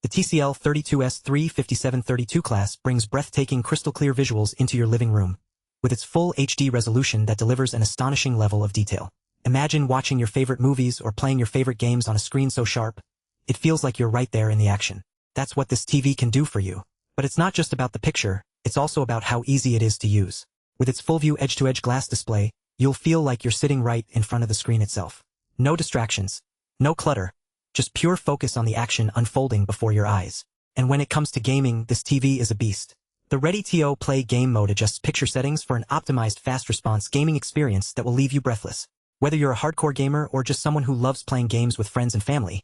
The TCL 32S35732 class brings breathtaking crystal-clear visuals into your living room, with its full HD resolution that delivers an astonishing level of detail. Imagine watching your favorite movies or playing your favorite games on a screen so sharp, it feels like you're right there in the action. That's what this TV can do for you. But it's not just about the picture, it's also about how easy it is to use. With its FULLVIEW Edge-to-edge glass display, you'll feel like you're sitting right in front of the screen itself. No distractions, no clutter, just pure focus on the action unfolding before your eyes. And when it comes to gaming, this TV is a beast. The Ready-to Play game mode adjusts picture settings for an optimized fast-response gaming experience that will leave you breathless. Whether you're a hardcore gamer or just someone who loves playing games with friends and family,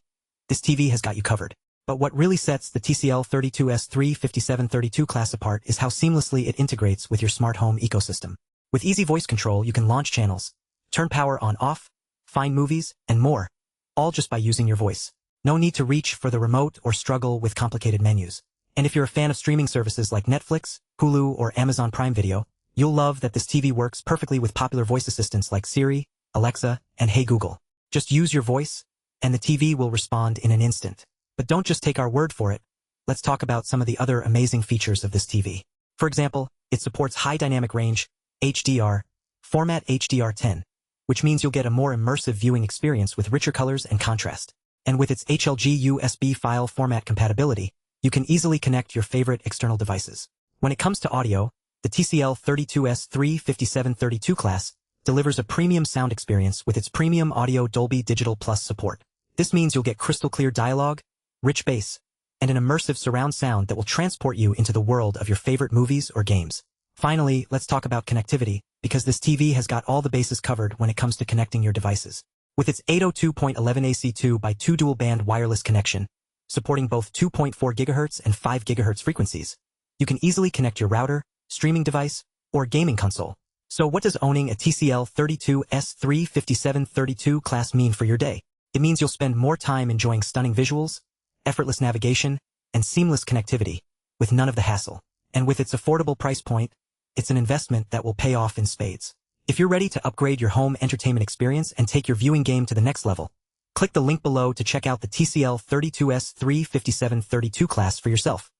this TV has got you covered. But what really sets the TCL 32S35732 class apart is how seamlessly it integrates with your smart home ecosystem. With easy voice control, you can launch channels, turn power on/off, find movies, and more, all just by using your voice. No need to reach for the remote or struggle with complicated menus. And if you're a fan of streaming services like Netflix, Hulu, or Amazon Prime Video, you'll love that this TV works perfectly with popular voice assistants like Siri, Alexa, and Hey Google. Just use your voice, and the TV will respond in an instant. But don't just take our word for it. Let's talk about some of the other amazing features of this TV. For example, it supports high dynamic range, HDR, format HDR10, which means you'll get a more immersive viewing experience with richer colors and contrast. And with its HLG USB file format compatibility, you can easily connect your favorite external devices. When it comes to audio, the TCL 32S35732 class delivers a premium sound experience with its premium audio Dolby Digital Plus support. This means you'll get crystal clear dialogue, rich bass, and an immersive surround sound that will transport you into the world of your favorite movies or games. Finally, let's talk about connectivity, because this TV has got all the bases covered when it comes to connecting your devices. With its 802.11ac2 by 2 dual-band wireless connection, supporting both 2.4 GHz and 5 GHz frequencies, you can easily connect your router, streaming device, or gaming console. So what does owning a TCL 32S35732 class mean for your day? It means you'll spend more time enjoying stunning visuals, effortless navigation, and seamless connectivity, with none of the hassle. And with its affordable price point, it's an investment that will pay off in spades. If you're ready to upgrade your home entertainment experience and take your viewing game to the next level, click the link below to check out the TCL 32S35732 class for yourself.